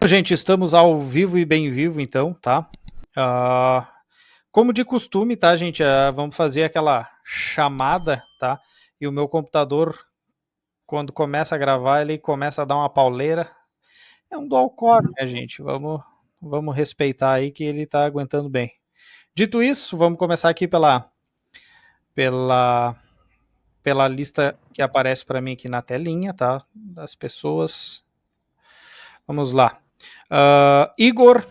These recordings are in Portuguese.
Gente, estamos ao vivo e bem vivo, então, tá? Como de costume, tá, gente? Vamos fazer aquela chamada, tá? E o meu computador, quando começa a gravar, ele começa a dar uma pauleira. É um dual core, né, gente? Vamos respeitar aí que ele tá aguentando bem. Dito isso, vamos começar aqui pela lista que aparece para mim aqui na telinha, tá? Das pessoas. Vamos lá. Igor, o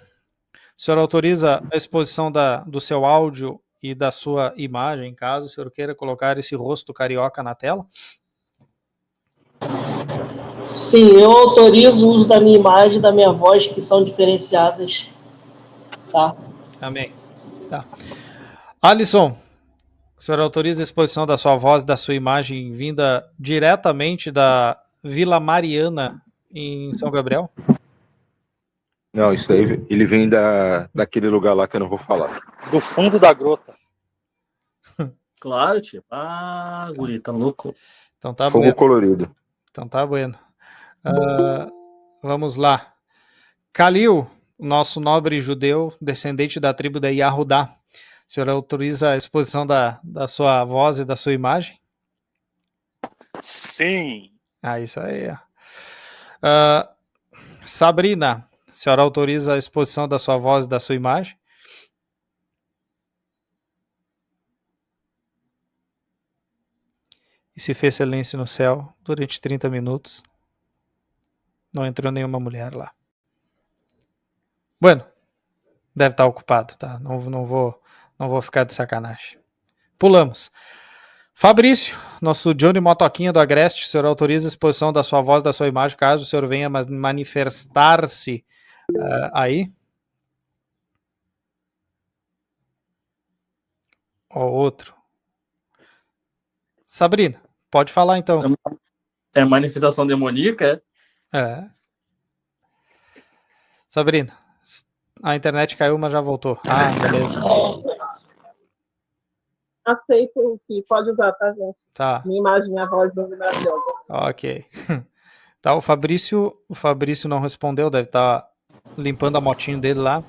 senhor autoriza a exposição do seu áudio e da sua imagem, caso o senhor queira colocar esse rosto carioca na tela? Sim, eu autorizo o uso da minha imagem e da minha voz, que são diferenciadas. Tá? Amém. Tá. Alisson, o senhor autoriza a exposição da sua voz e da sua imagem vinda diretamente da Vila Mariana, em São Gabriel? Não, isso aí ele vem daquele lugar lá que eu não vou falar. Do fundo da grota. Claro, tio. Guri, tá louco. Então tá Fogo bueno. colorido. Então tá bueno. Vamos lá. Kalil, nosso nobre judeu, descendente da tribo da Yahudá. O senhor autoriza a exposição da sua voz e da sua imagem? Sim. Isso aí. Sabrina, a senhora autoriza a exposição da sua voz e da sua imagem? E se fez silêncio no céu durante 30 minutos. Não entrou nenhuma mulher lá. Bueno, deve estar ocupado, tá? Não vou ficar de sacanagem. Pulamos. Fabrício, nosso Johnny Motoquinha do Agreste, o senhor autoriza a exposição da sua voz, da sua imagem, caso o senhor venha manifestar-se aí? Ou outro? Sabrina, pode falar então. É manifestação demoníaca? É. Sabrina, a internet caiu, mas já voltou. Beleza. Aceito o que pode usar, tá, gente? Tá. Minha imagem, minha voz bem maravilhosa. Ok. Tá, o Fabrício não respondeu, deve estar limpando a motinho dele lá.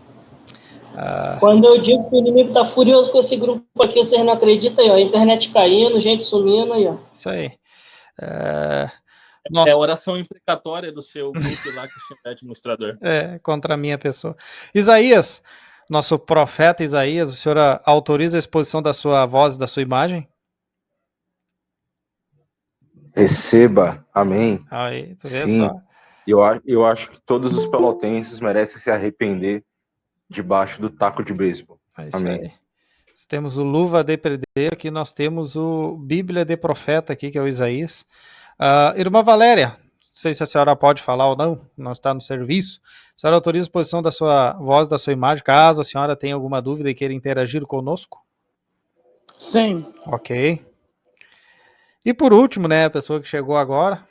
Quando eu digo que o inimigo tá furioso com esse grupo aqui, vocês não acreditam aí, ó. A internet caindo, gente sumindo aí, ó. Isso aí. É a oração imprecatória do seu grupo lá que é administrador. Contra a minha pessoa. Isaías, nosso profeta Isaías, o senhor autoriza a exposição da sua voz e da sua imagem? Receba, amém. Aí, tu vê Sim, só. eu acho que todos os pelotenses merecem se arrepender debaixo do taco de beisebol. Amém. Aí. Temos o Luva de Perder, aqui nós temos o Bíblia de Profeta aqui, que é o Isaías. Irmã Valéria, não sei se a senhora pode falar ou não está no serviço. A senhora autoriza a exposição da sua voz, da sua imagem, caso a senhora tenha alguma dúvida e queira interagir conosco? Sim. Ok. E por último, né, a pessoa que chegou agora,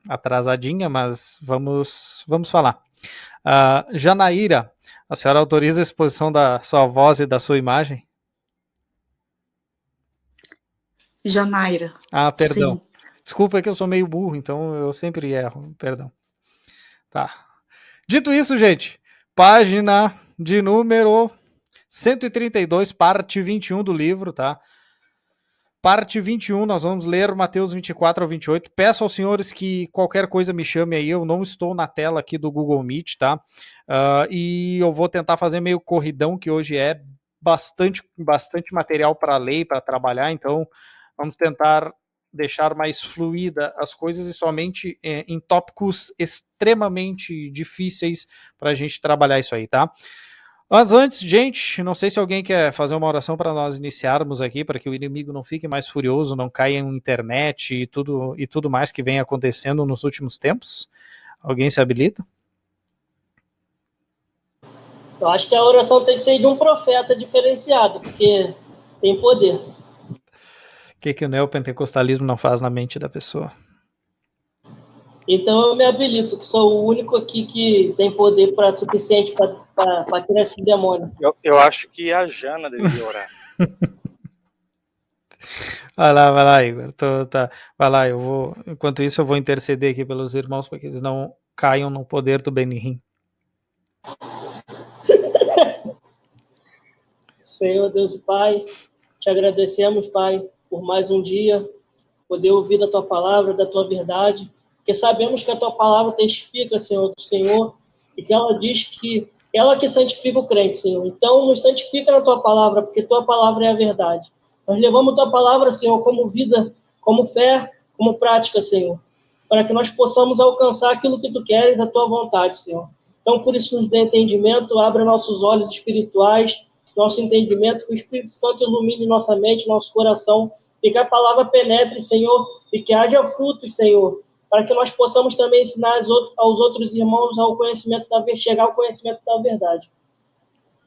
atrasadinha, mas vamos falar. Janaíra, a senhora autoriza a exposição da sua voz e da sua imagem? Janaíra. Perdão. Sim. Desculpa, é que eu sou meio burro, então eu sempre erro. Perdão. Tá. Dito isso, gente, página de número 132, parte 21 do livro, tá? Parte 21, nós vamos ler Mateus 24 ao 28. Peço aos senhores que qualquer coisa me chame aí, eu não estou na tela aqui do Google Meet, tá? E eu vou tentar fazer meio corridão, que hoje é bastante material para ler e para trabalhar, então vamos tentar deixar mais fluida as coisas e somente em tópicos extremamente difíceis para a gente trabalhar isso aí, tá? Mas antes, gente, não sei se alguém quer fazer uma oração para nós iniciarmos aqui, para que o inimigo não fique mais furioso, não caia em internet e tudo mais que vem acontecendo nos últimos tempos. Alguém se habilita? Eu acho que a oração tem que ser de um profeta diferenciado, porque tem poder. O que o neopentecostalismo não faz na mente da pessoa? Então eu me habilito, que sou o único aqui que tem poder suficiente para tirar esse demônio. Eu acho que a Jana deveria orar. Vai lá, Igor. Vai lá, enquanto isso eu vou interceder aqui pelos irmãos para que eles não caiam no poder do Benihim. Senhor Deus e Pai, te agradecemos, Pai, por mais um dia, poder ouvir da Tua palavra, da Tua verdade, porque sabemos que a Tua palavra testifica, Senhor, do Senhor, e que ela diz que ela que santifica o crente, Senhor. Então, nos santifica na Tua palavra, porque Tua palavra é a verdade. Nós levamos Tua palavra, Senhor, como vida, como fé, como prática, Senhor, para que nós possamos alcançar aquilo que Tu queres, a Tua vontade, Senhor. Então, por isso, nos dê entendimento, abra nossos olhos espirituais, nosso entendimento, que o Espírito Santo ilumine nossa mente, nosso coração, e que a palavra penetre, Senhor, e que haja frutos, Senhor, para que nós possamos também ensinar aos outros irmãos ao conhecimento chegar ao conhecimento da verdade.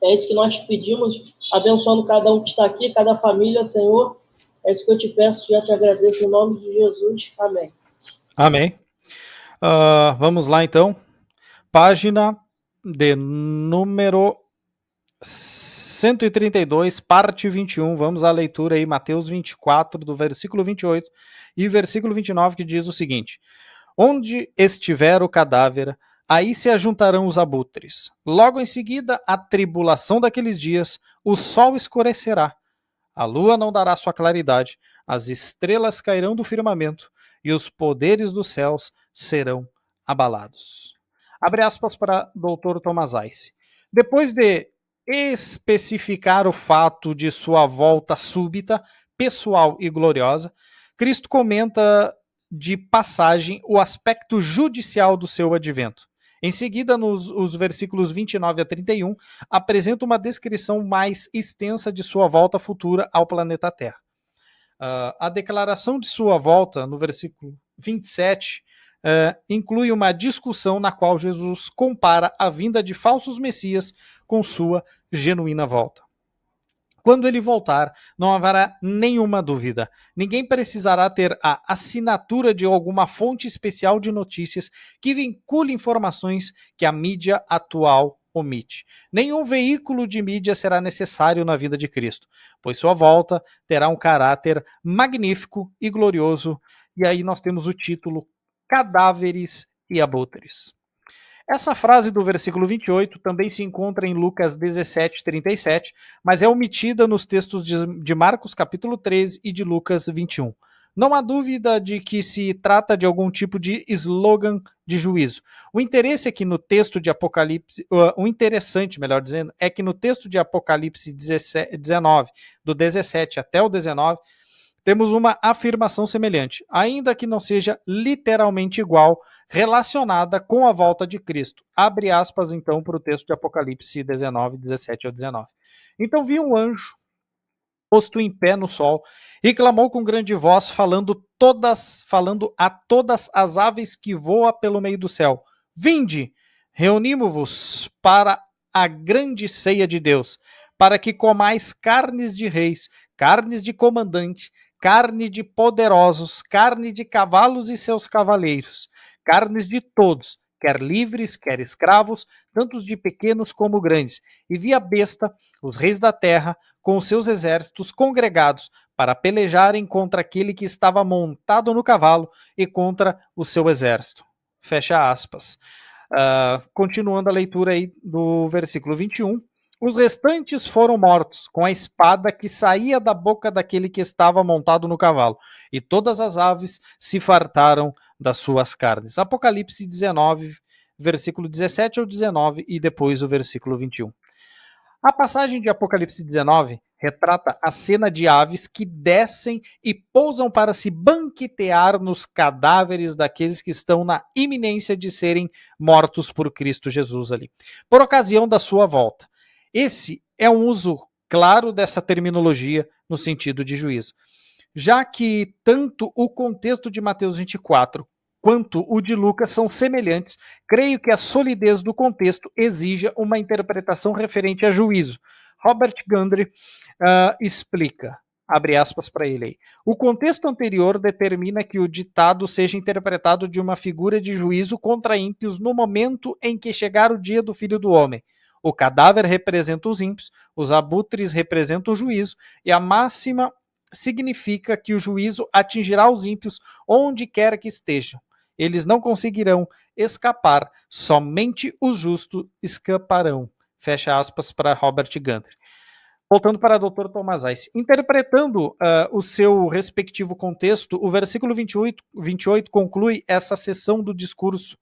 É isso que nós te pedimos, abençoando cada um que está aqui, cada família, Senhor. É isso que eu te peço e já te agradeço em nome de Jesus. Amém. Amém. Vamos lá, então. Página de número 132, parte 21. Vamos à leitura aí, Mateus 24, do versículo 28 e versículo 29, que diz o seguinte: Onde estiver o cadáver, aí se ajuntarão os abutres. Logo em seguida, a tribulação daqueles dias, o sol escurecerá, a lua não dará sua claridade, as estrelas cairão do firmamento e os poderes dos céus serão abalados. Abre aspas para Dr. Thomas Ice. Depois de especificar o fato de sua volta súbita, pessoal e gloriosa, Cristo comenta de passagem o aspecto judicial do seu advento. Em seguida, os versículos 29 a 31, apresenta uma descrição mais extensa de sua volta futura ao planeta Terra. A declaração de sua volta, no versículo 27, inclui uma discussão na qual Jesus compara a vinda de falsos messias com sua genuína volta. Quando ele voltar, não haverá nenhuma dúvida. Ninguém precisará ter a assinatura de alguma fonte especial de notícias que vincule informações que a mídia atual omite. Nenhum veículo de mídia será necessário na vida de Cristo, pois sua volta terá um caráter magnífico e glorioso. E aí nós temos o título Cadáveres e Abutres. Essa frase do versículo 28 também se encontra em Lucas 17:37, mas é omitida nos textos de Marcos capítulo 13 e de Lucas 21. Não há dúvida de que se trata de algum tipo de slogan de juízo. O interessante, melhor dizendo, é que no texto de Apocalipse 19, do 17 até o 19, temos uma afirmação semelhante, ainda que não seja literalmente igual, relacionada com a volta de Cristo. Abre aspas, então, para o texto de Apocalipse 19, 17 ao 19. Então vi um anjo posto em pé no sol e clamou com grande voz, falando a todas as aves que voam pelo meio do céu: Vinde, reunimo-vos para a grande ceia de Deus, para que comais carnes de reis, carnes de comandante, carne de poderosos, carne de cavalos e seus cavaleiros, carnes de todos, quer livres, quer escravos, tanto de pequenos como grandes. E vi a besta, os reis da terra, com os seus exércitos congregados, para pelejarem contra aquele que estava montado no cavalo e contra o seu exército. Fecha aspas. Continuando a leitura aí do versículo 21. Os restantes foram mortos com a espada que saía da boca daquele que estava montado no cavalo, e todas as aves se fartaram das suas carnes. Apocalipse 19, versículo 17 ao 19 e depois o versículo 21. A passagem de Apocalipse 19 retrata a cena de aves que descem e pousam para se banquetear nos cadáveres daqueles que estão na iminência de serem mortos por Cristo Jesus ali, por ocasião da sua volta. Esse é um uso claro dessa terminologia no sentido de juízo, já que tanto o contexto de Mateus 24 quanto o de Lucas são semelhantes. Creio que a solidez do contexto exija uma interpretação referente a juízo. Robert Gundry explica, abre aspas para ele aí: o contexto anterior determina que o ditado seja interpretado de uma figura de juízo contra ímpios no momento em que chegar o dia do Filho do Homem. O cadáver representa os ímpios, os abutres representam o juízo, e a máxima significa que o juízo atingirá os ímpios onde quer que estejam. Eles não conseguirão escapar, somente os justos escaparão. Fecha aspas para Robert Gunther. Voltando para o Dr. Tomazais. Interpretando o seu respectivo contexto, o versículo 28 conclui essa seção do discurso,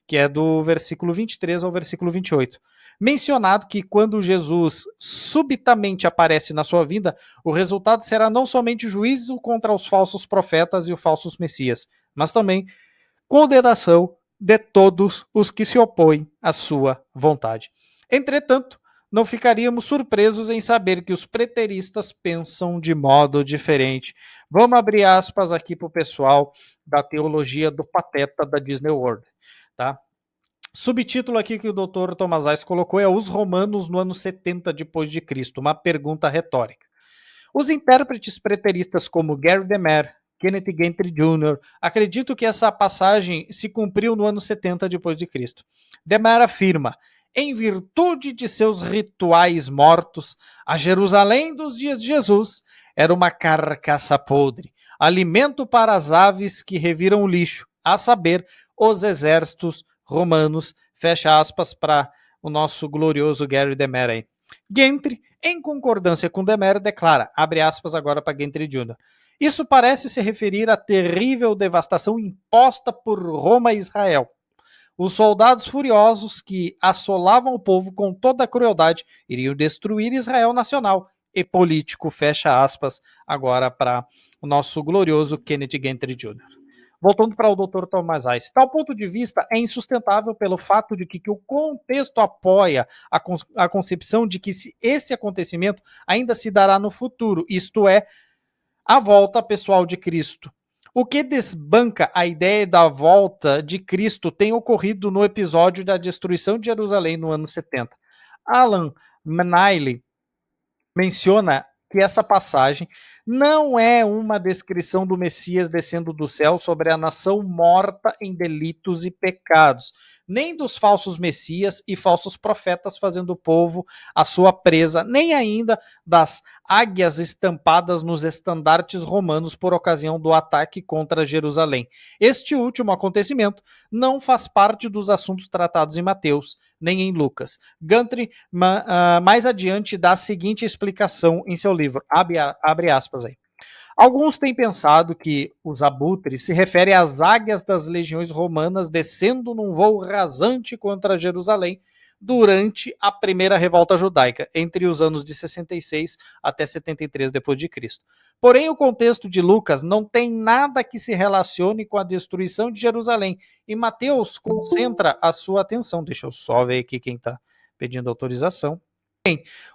que é do versículo 23 ao versículo 28. Mencionado que quando Jesus subitamente aparece na sua vida, o resultado será não somente juízo contra os falsos profetas e os falsos messias, mas também condenação de todos os que se opõem à sua vontade. Entretanto, não ficaríamos surpresos em saber que os preteristas pensam de modo diferente. Vamos abrir aspas aqui para o pessoal da teologia do Pateta da Disney World. Tá? Subtítulo aqui que o Dr. Tomazais colocou é Os Romanos no ano 70 depois de Cristo, uma pergunta retórica. Os intérpretes preteristas como Gary DeMar, Kenneth Gentry Jr. acreditam que essa passagem se cumpriu no ano 70 depois de Cristo. DeMar afirma: em virtude de seus rituais mortos, a Jerusalém dos dias de Jesus era uma carcaça podre, alimento para as aves que reviram o lixo, a saber, os exércitos romanos. Fecha aspas para o nosso glorioso Gary DeMar aí. Gentry, em concordância com DeMar, declara, abre aspas agora para Gentry Jr., isso parece se referir à terrível devastação imposta por Roma e Israel. Os soldados furiosos que assolavam o povo com toda a crueldade iriam destruir Israel nacional e político, fecha aspas, agora para o nosso glorioso Kenneth Gentry Jr. Voltando para o Dr. Tomazais, tal ponto de vista é insustentável pelo fato de que o contexto apoia a concepção de que esse acontecimento ainda se dará no futuro, isto é, a volta pessoal de Cristo. O que desbanca a ideia da volta de Cristo tem ocorrido no episódio da destruição de Jerusalém no ano 70. Alan Maniley menciona que essa passagem não é uma descrição do Messias descendo do céu sobre a nação morta em delitos e pecados, nem dos falsos messias e falsos profetas fazendo o povo a sua presa, nem ainda das águias estampadas nos estandartes romanos por ocasião do ataque contra Jerusalém. Este último acontecimento não faz parte dos assuntos tratados em Mateus, nem em Lucas. Gunther, mais adiante, dá a seguinte explicação em seu livro, abre aspas aí. Alguns têm pensado que os abutres se referem às águias das legiões romanas descendo num voo rasante contra Jerusalém durante a primeira revolta judaica, entre os anos de 66 até 73 depois de Cristo. Porém, o contexto de Lucas não tem nada que se relacione com a destruição de Jerusalém, e Mateus concentra a sua atenção. Deixa eu só ver aqui quem está pedindo autorização.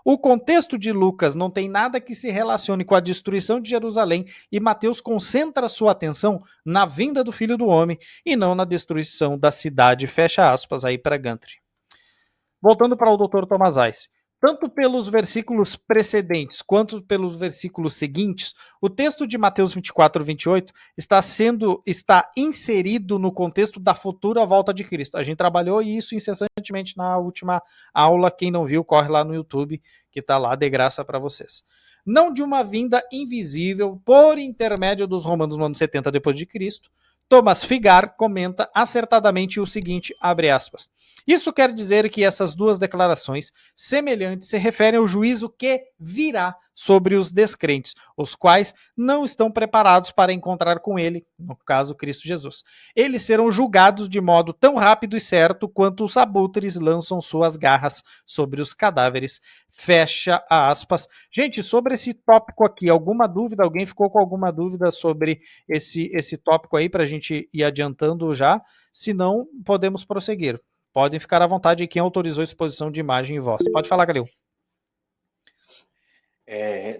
O contexto de Lucas não tem nada que se relacione com a destruição de Jerusalém e Mateus concentra sua atenção na vinda do Filho do Homem e não na destruição da cidade, fecha aspas aí para Gunther. Voltando para o Dr. Tomazais. Tanto pelos versículos precedentes quanto pelos versículos seguintes, o texto de Mateus 24, 28 está inserido no contexto da futura volta de Cristo. A gente trabalhou isso incessantemente na última aula. Quem não viu, corre lá no YouTube, que está lá de graça para vocês. Não de uma vinda invisível por intermédio dos romanos no ano 70 depois de Cristo. Thomas Figar comenta acertadamente o seguinte, abre aspas, isso quer dizer que essas duas declarações semelhantes se referem ao juízo que virá sobre os descrentes, os quais não estão preparados para encontrar com ele, no caso Cristo Jesus. Eles serão julgados de modo tão rápido e certo quanto os abutres lançam suas garras sobre os cadáveres. Fecha aspas. Gente, sobre esse tópico aqui, alguma dúvida? Alguém ficou com alguma dúvida sobre esse tópico aí para a gente ir adiantando já? Se não, podemos prosseguir. Podem ficar à vontade quem autorizou a exposição de imagem e voz. Pode falar, Galil.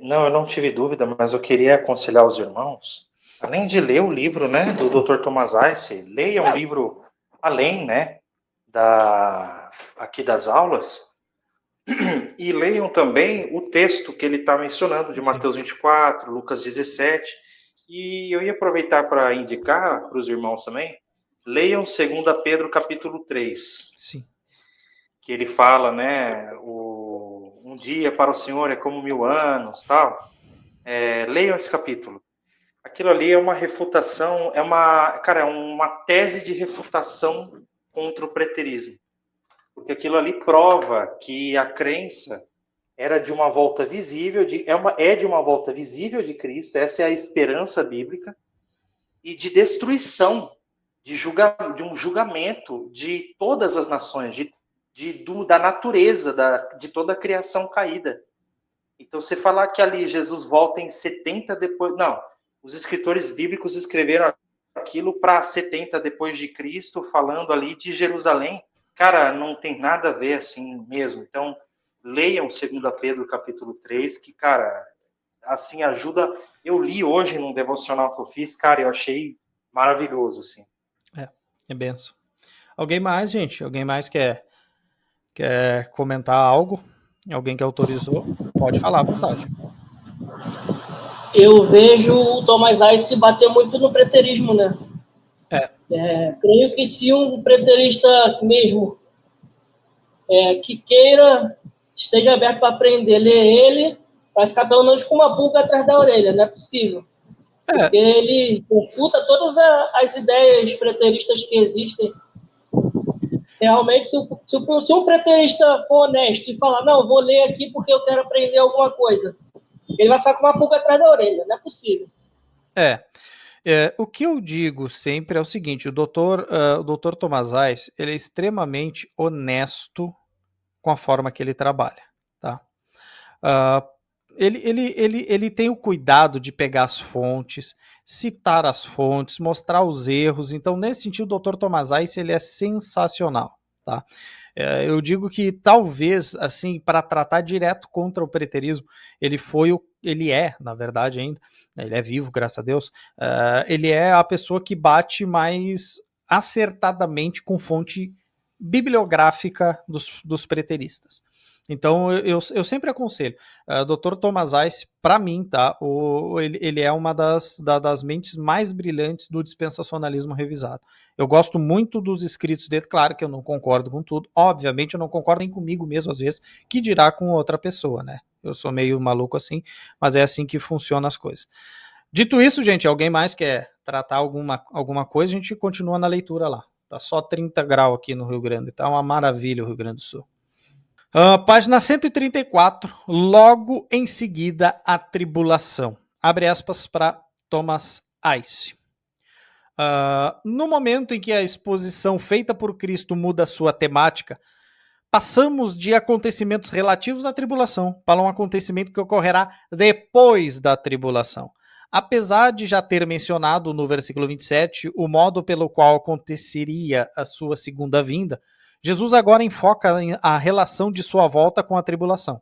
Não, eu não tive dúvida, mas eu queria aconselhar os irmãos, além de ler o livro, né, do Dr. Tomazais, leia um livro além, né, aqui das aulas, e leiam também o texto que ele está mencionando, de Mateus 24, Lucas 17, e eu ia aproveitar para indicar para os irmãos também, leiam 2 Pedro capítulo 3, Sim. Que ele fala, né, um dia para o Senhor é como 1000 anos, tal. Leiam esse capítulo. aquilo ali é uma refutação, é uma tese de refutação contra o preterismo. Porque aquilo ali prova que a crença era de uma volta visível, é de uma volta visível de Cristo, essa é a esperança bíblica, e de destruição, de um julgamento de todas as nações, da natureza, de toda a criação caída. Então, você falar que ali Jesus volta em 70 depois... Não, os escritores bíblicos escreveram aquilo para 70 depois de Cristo, falando ali de Jerusalém. Cara, não tem nada a ver assim mesmo. Então, leiam 2 Pedro capítulo 3, que, cara, assim, ajuda... Eu li hoje num devocional que eu fiz, cara, eu achei maravilhoso, assim. É benção. Alguém mais, gente? Alguém mais quer comentar algo? Alguém que autorizou? Pode falar à vontade. Eu vejo o Thomas Ice bater muito no preterismo, né? Creio que se um preterista mesmo que queira, esteja aberto para aprender, ler ele, vai ficar pelo menos com uma pulga atrás da orelha, não é possível. Porque ele confuta todas as ideias preteristas que existem. Realmente, se um preterista for honesto e falar, não, vou ler aqui porque eu quero aprender alguma coisa, ele vai ficar com uma pulga atrás da orelha, não é possível. O que eu digo sempre é o seguinte, o doutor Thomas Ice, ele é extremamente honesto com a forma que ele trabalha, tá? Ele tem o cuidado de pegar as fontes, citar as fontes, mostrar os erros. Então, nesse sentido, o Dr. Thomas Ice, ele é sensacional, tá? Eu digo que talvez, assim, para tratar direto contra o preterismo, ele é, na verdade ainda, ele é vivo, graças a Deus, ele é a pessoa que bate mais acertadamente com fonte bibliográfica dos preteristas. Então, eu sempre aconselho. Dr. Thomas Ice, para mim, tá? Ele é uma das mentes mais brilhantes do dispensacionalismo revisado. Eu gosto muito dos escritos dele, claro que eu não concordo com tudo. Obviamente, eu não concordo nem comigo mesmo, às vezes, que dirá com outra pessoa, né? Eu sou meio maluco assim, mas é assim que funcionam as coisas. Dito isso, gente, alguém mais quer tratar alguma coisa? A gente continua na leitura lá. Tá só 30 graus aqui no Rio Grande, tá uma maravilha o Rio Grande do Sul. Página 134, logo em seguida a tribulação. Abre aspas para Thomas Ice. No momento em que a exposição feita por Cristo muda sua temática, passamos de acontecimentos relativos à tribulação para um acontecimento que ocorrerá depois da tribulação. Apesar de já ter mencionado no versículo 27 o modo pelo qual aconteceria a sua segunda vinda, Jesus agora enfoca a relação de sua volta com a tribulação.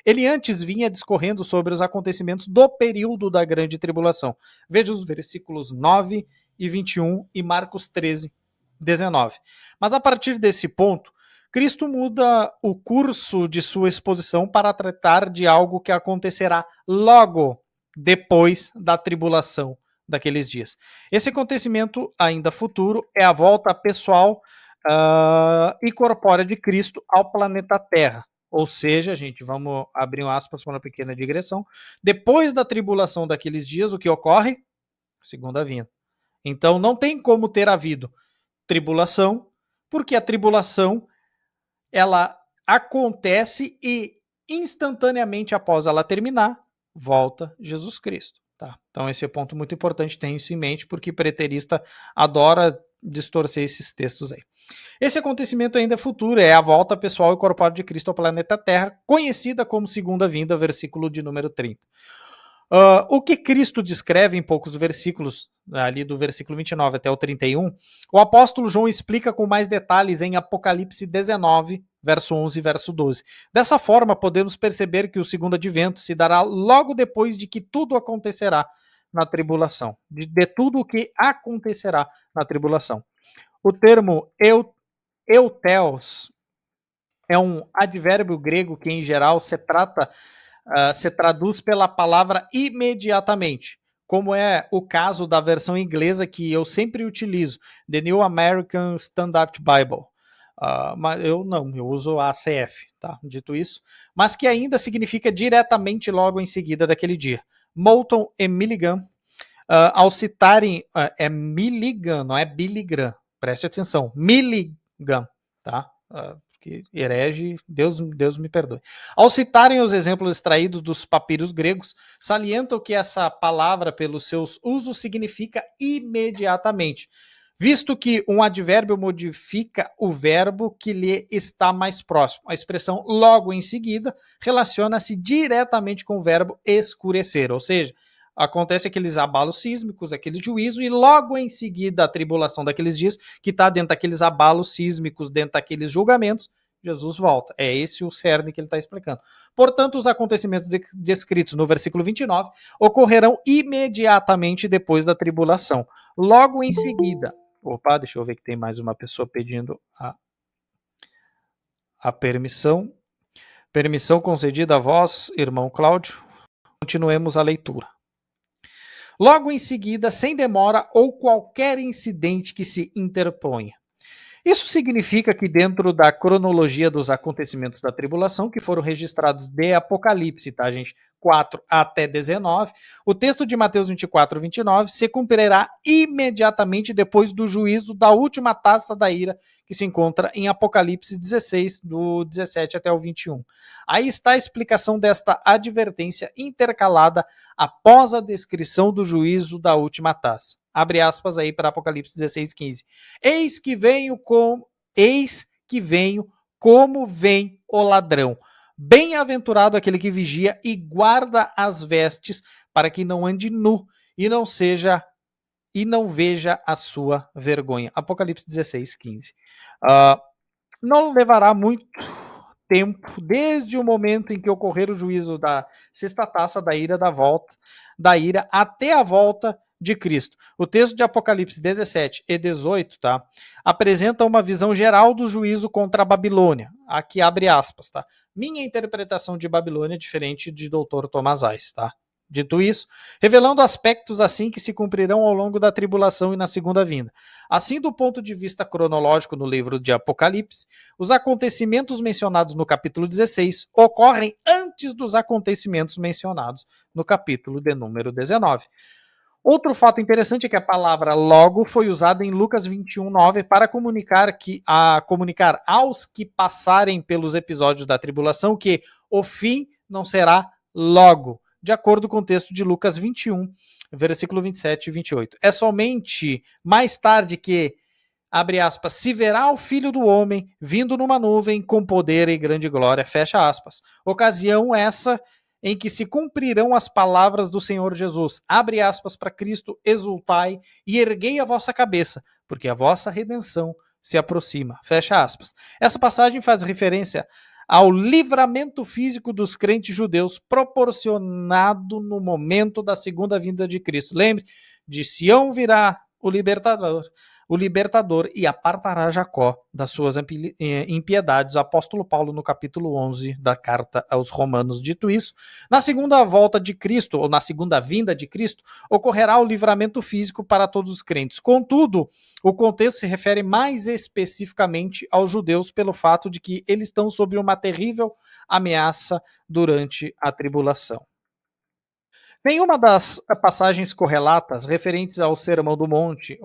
Ele antes vinha discorrendo sobre os acontecimentos do período da grande tribulação. Veja os versículos 9 e 21 e Marcos 13, 19. Mas a partir desse ponto, Cristo muda o curso de sua exposição para tratar de algo que acontecerá logo depois da tribulação daqueles dias. Esse acontecimento ainda futuro é a volta pessoal e corpórea de Cristo ao planeta Terra. Ou seja, gente, vamos abrir um aspas para uma pequena digressão. Depois da tribulação daqueles dias, o que ocorre? Segunda vinda. Então, não tem como ter havido tribulação, porque a tribulação ela acontece e instantaneamente após ela terminar, volta Jesus Cristo. Tá? Então, esse é um ponto muito importante, tenha isso em mente, porque preterista adora distorcer esses textos aí. Esse acontecimento ainda é futuro, é a volta pessoal e corpórea de Cristo ao planeta Terra, conhecida como segunda vinda, versículo de número 30. O que Cristo descreve em poucos versículos, ali do versículo 29 até o 31, o apóstolo João explica com mais detalhes em Apocalipse 19, verso 11 e verso 12. Dessa forma, podemos perceber que o segundo advento se dará logo depois de que tudo acontecerá na tribulação, de tudo o que acontecerá na tribulação. O termo eutheos é um advérbio grego que, em geral, se traduz pela palavra imediatamente, como é o caso da versão inglesa que eu sempre utilizo, The New American Standard Bible. Mas eu uso a ACF, tá? Dito isso, mas que ainda significa diretamente logo em seguida daquele dia. Moulton e Milligan ao citarem, é miligram, não é biligram, preste atenção, miligram, tá? Que herege, Deus me perdoe. Ao citarem os exemplos extraídos dos papiros gregos, salientam que essa palavra, pelos seus usos, significa imediatamente, visto que um advérbio modifica o verbo que lhe está mais próximo. A expressão logo em seguida relaciona-se diretamente com o verbo escurecer, ou seja, acontece aqueles abalos sísmicos, aquele juízo, e logo em seguida a tribulação daqueles dias, que está dentro daqueles abalos sísmicos, dentro daqueles julgamentos, Jesus volta. É esse o cerne que ele está explicando. Portanto, os acontecimentos descritos no versículo 29 ocorrerão imediatamente depois da tribulação. Logo em seguida. Opa, deixa eu ver que tem mais uma pessoa pedindo a permissão. Permissão concedida a vós, irmão Cláudio. Continuemos a leitura. Logo em seguida, sem demora ou qualquer incidente que se interponha. Isso significa que dentro da cronologia dos acontecimentos da tribulação, que foram registrados de Apocalipse, tá, gente? 4 até 19, o texto de Mateus 24, 29 se cumprirá imediatamente depois do juízo da última taça da ira, que se encontra em Apocalipse 16, do 17 até o 21. Aí está a explicação desta advertência intercalada após a descrição do juízo da última taça. Abre aspas aí para Apocalipse 16, 15. Eis que venho como vem o ladrão. Bem-aventurado aquele que vigia e guarda as vestes, para que não ande nu e não veja a sua vergonha. Apocalipse 16, 15. Não levará muito tempo, desde o momento em que ocorrer o juízo da sexta taça da ira até a volta de Cristo. O texto de Apocalipse 17 e 18, tá, apresenta uma visão geral do juízo contra a Babilônia. Aqui abre aspas, tá? Minha interpretação de Babilônia é diferente de Dr. Thomas Ice, tá? Dito isso, revelando aspectos assim que se cumprirão ao longo da tribulação e na segunda vinda. Assim, do ponto de vista cronológico no livro de Apocalipse, os acontecimentos mencionados no capítulo 16 ocorrem antes dos acontecimentos mencionados no capítulo de número 19. Outro fato interessante é que a palavra logo foi usada em Lucas 21:9 para comunicar aos que passarem pelos episódios da tribulação que o fim não será logo, de acordo com o texto de Lucas 21, versículo 27 e 28. É somente mais tarde que, abre aspas, se verá o Filho do Homem vindo numa nuvem com poder e grande glória, fecha aspas. Ocasião essa em que se cumprirão as palavras do Senhor Jesus. Abre aspas para Cristo, exultai e erguei a vossa cabeça, porque a vossa redenção se aproxima. Fecha aspas. Essa passagem faz referência ao livramento físico dos crentes judeus proporcionado no momento da segunda vinda de Cristo. Lembre, de Sião virá o libertador e apartará Jacó das suas impiedades. O apóstolo Paulo no capítulo 11 da carta aos Romanos. Dito isso, na segunda volta de Cristo, ou na segunda vinda de Cristo, ocorrerá o livramento físico para todos os crentes. Contudo, o contexto se refere mais especificamente aos judeus pelo fato de que eles estão sob uma terrível ameaça durante a tribulação. Nenhuma das passagens correlatas referentes ao Sermão do Monte,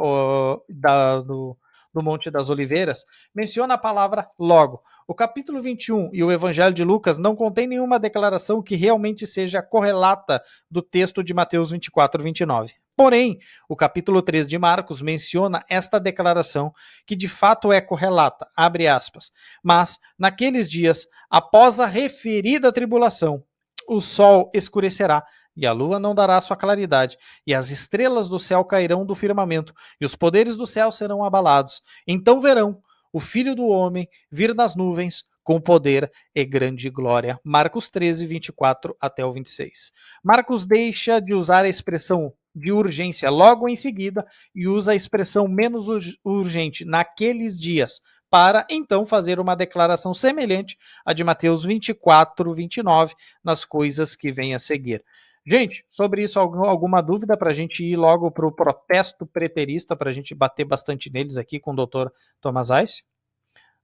do Monte das Oliveiras, menciona a palavra logo. O capítulo 21 e o Evangelho de Lucas não contém nenhuma declaração que realmente seja correlata do texto de Mateus 24, 29. Porém, o capítulo 3 de Marcos menciona esta declaração, que de fato é correlata, abre aspas. Mas, naqueles dias, após a referida tribulação, o sol escurecerá, e a lua não dará sua claridade, e as estrelas do céu cairão do firmamento, e os poderes do céu serão abalados. Então verão o Filho do Homem vir nas nuvens com poder e grande glória. Marcos 13, 24 até o 26. Marcos deixa de usar a expressão de urgência logo em seguida e usa a expressão menos urgente naqueles dias, para então fazer uma declaração semelhante à de Mateus 24, 29, nas coisas que vêm a seguir. Gente, sobre isso, alguma dúvida para a gente ir logo para o protesto preterista, para a gente bater bastante neles aqui com o Dr. Thomas Ice?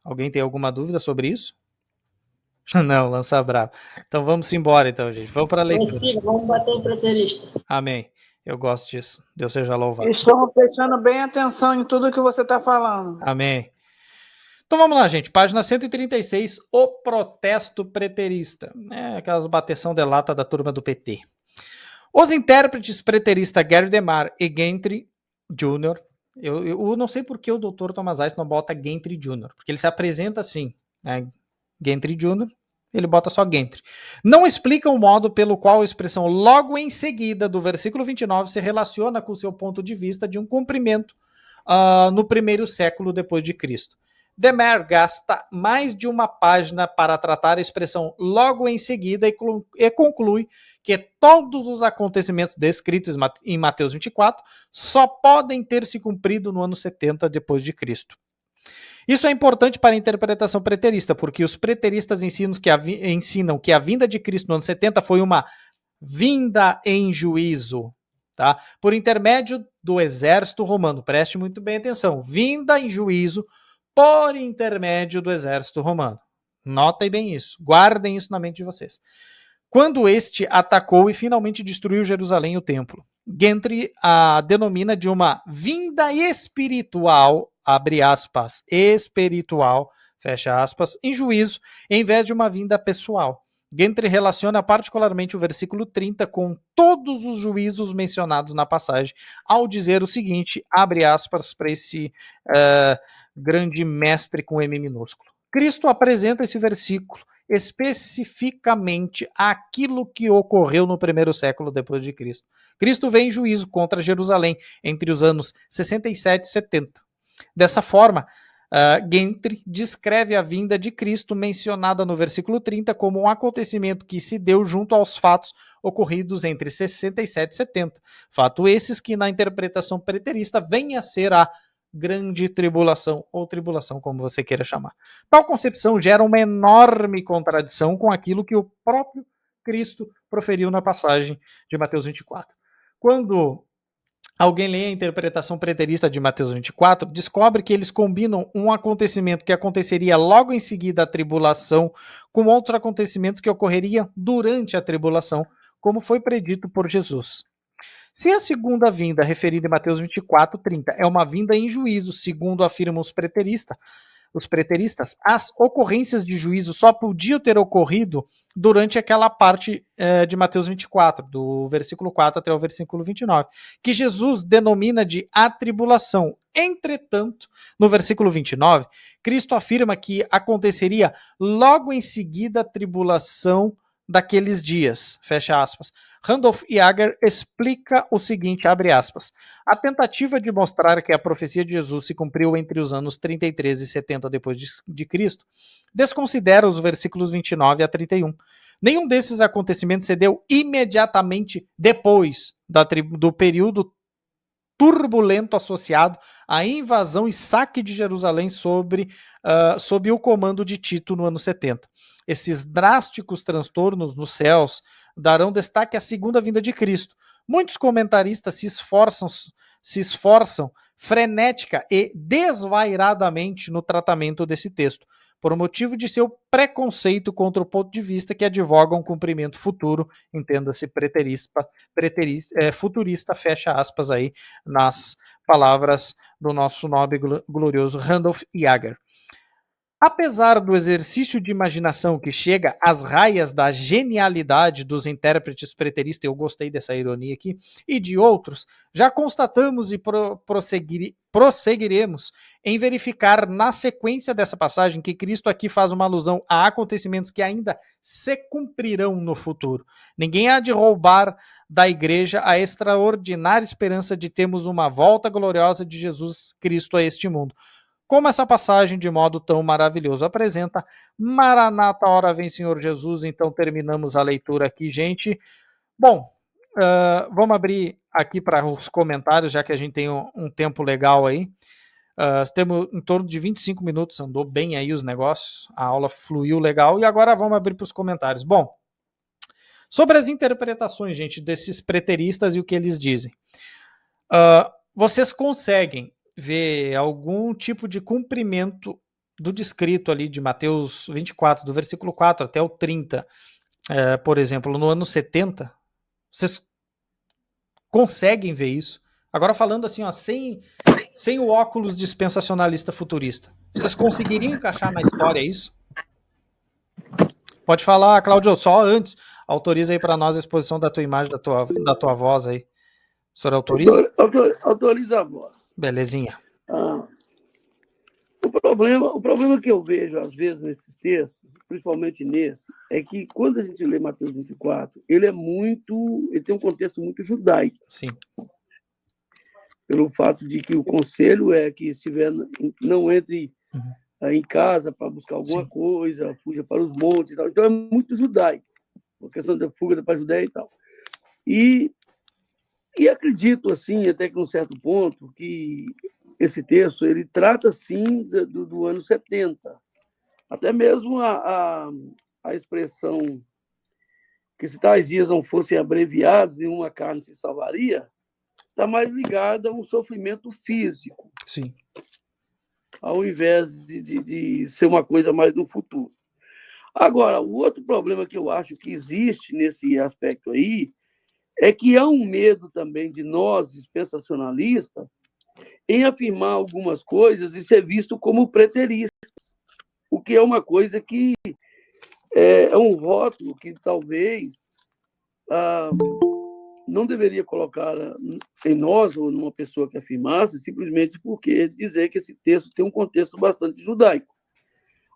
Alguém tem alguma dúvida sobre isso? Não, lança bravo. Então vamos embora, então, gente. Vamos para a leitura. Vamos bater em preterista. Amém. Eu gosto disso. Deus seja louvado. Estou prestando bem atenção em tudo que você está falando. Amém. Então vamos lá, gente. Página 136, o protesto preterista. Aquelas bateção de lata da turma do PT. Os intérpretes preteristas Gary DeMar e Gentry Jr., eu não sei por que o Dr. Thomas Ice não bota Gentry Jr., porque ele se apresenta assim, né? Gentry Jr., ele bota só Gentry. Não explica o modo pelo qual a expressão logo em seguida do versículo 29 se relaciona com o seu ponto de vista de um cumprimento no primeiro século depois de Cristo. DeMar gasta mais de uma página para tratar a expressão logo em seguida e conclui que todos os acontecimentos descritos em Mateus 24 só podem ter se cumprido no ano 70 depois de Cristo. Isso é importante para a interpretação preterista, porque os preteristas ensinam que a vinda de Cristo no ano 70 foi uma vinda em juízo, tá? Por intermédio do exército romano. Preste muito bem atenção. Vinda em juízo por intermédio do exército romano. Notem bem isso. Guardem isso na mente de vocês. Quando este atacou e finalmente destruiu Jerusalém e o templo. Gentry a denomina de uma vinda espiritual, abre aspas, espiritual, fecha aspas, em juízo, em vez de uma vinda pessoal. Gentry relaciona particularmente o versículo 30 com todos os juízos mencionados na passagem, ao dizer o seguinte, abre aspas para esse grande mestre com M minúsculo. Cristo apresenta esse versículo especificamente aquilo que ocorreu no primeiro século depois de Cristo. Cristo vem em juízo contra Jerusalém entre os anos 67 e 70. Dessa forma, Gentry descreve a vinda de Cristo mencionada no versículo 30 como um acontecimento que se deu junto aos fatos ocorridos entre 67 e 70. Fato esses que na interpretação preterista vem a ser a grande tribulação, ou tribulação, como você queira chamar. Tal concepção gera uma enorme contradição com aquilo que o próprio Cristo proferiu na passagem de Mateus 24. Quando alguém lê a interpretação preterista de Mateus 24, descobre que eles combinam um acontecimento que aconteceria logo em seguida à tribulação com outros acontecimentos que ocorreriam durante a tribulação, como foi predito por Jesus. Se a segunda vinda referida em Mateus 24, 30 é uma vinda em juízo, segundo afirmam os preteristas, as ocorrências de juízo só podiam ter ocorrido durante aquela parte de Mateus 24, do versículo 4 até o versículo 29, que Jesus denomina de atribulação. Entretanto, no versículo 29, Cristo afirma que aconteceria logo em seguida a tribulação daqueles dias, fecha aspas. Randolph Yager explica o seguinte, abre aspas, a tentativa de mostrar que a profecia de Jesus se cumpriu entre os anos 33 e 70 depois de Cristo, desconsidera os versículos 29 a 31. Nenhum desses acontecimentos se deu imediatamente depois do período turbulento associado à invasão e saque de Jerusalém sob o comando de Tito no ano 70. Esses drásticos transtornos nos céus darão destaque à segunda vinda de Cristo. Muitos comentaristas se esforçam frenética e desvairadamente no tratamento desse texto, por motivo de seu preconceito contra o ponto de vista que advoga um cumprimento futuro, entenda-se futurista, fecha aspas aí, nas palavras do nosso nobre glorioso Randolph Yager. Apesar do exercício de imaginação que chega às raias da genialidade dos intérpretes preteristas, eu gostei dessa ironia aqui, e de outros, já constatamos e prosseguiremos em verificar na sequência dessa passagem que Cristo aqui faz uma alusão a acontecimentos que ainda se cumprirão no futuro. Ninguém há de roubar da igreja a extraordinária esperança de termos uma volta gloriosa de Jesus Cristo a este mundo. Como essa passagem de modo tão maravilhoso apresenta, Maranata, hora vem Senhor Jesus, então terminamos a leitura aqui, gente. Bom, vamos abrir aqui para os comentários, já que a gente tem um tempo legal aí. Temos em torno de 25 minutos, andou bem aí os negócios, a aula fluiu legal, e agora vamos abrir para os comentários. Bom, sobre as interpretações, gente, desses preteristas e o que eles dizem. Vocês conseguem ver algum tipo de cumprimento do descrito ali de Mateus 24, do versículo 4 até o 30, por exemplo, no ano 70, vocês conseguem ver isso? Agora falando assim, ó, sem o óculos dispensacionalista futurista, vocês conseguiriam encaixar na história isso? Pode falar, Claudio, só antes, autoriza aí para nós a exposição da tua imagem, da tua voz aí. O senhor autoriza? Autoriza a voz. Belezinha. O problema que eu vejo, às vezes, nesses textos, principalmente nesse, é que quando a gente lê Mateus 24, ele tem um contexto muito judaico. Sim. Pelo fato de que o conselho é que não entre em casa para buscar alguma coisa, fuja para os montes e tal. Então é muito judaico, a questão da fuga para a Judéia e tal. E acredito, assim, até que num certo ponto, que esse texto ele trata, sim, do ano 70. Até mesmo a expressão que se tais dias não fossem abreviados, nenhuma carne se salvaria, está mais ligada a um sofrimento físico. Sim. Ao invés de ser uma coisa mais no futuro. Agora, o outro problema que eu acho que existe nesse aspecto aí é que há um medo também de nós, dispensacionalistas, em afirmar algumas coisas e ser visto como preteristas, o que é uma coisa que é um rótulo que talvez não deveria colocar em nós ou numa pessoa que afirmasse, simplesmente porque dizer que esse texto tem um contexto bastante judaico.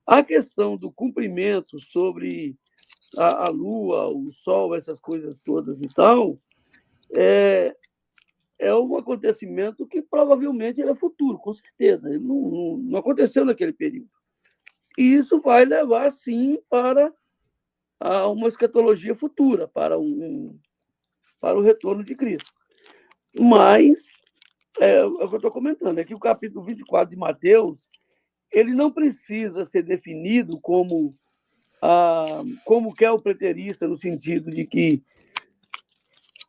A questão do cumprimento sobre a lua, o sol, essas coisas todas e tal, é um acontecimento que provavelmente ele é futuro, com certeza. Ele não aconteceu naquele período. E isso vai levar, sim, para uma escatologia futura, para o retorno de Cristo. Mas, o que eu estou comentando, é que o capítulo 24 de Mateus, ele não precisa ser definido como que é o preterista, no sentido de que,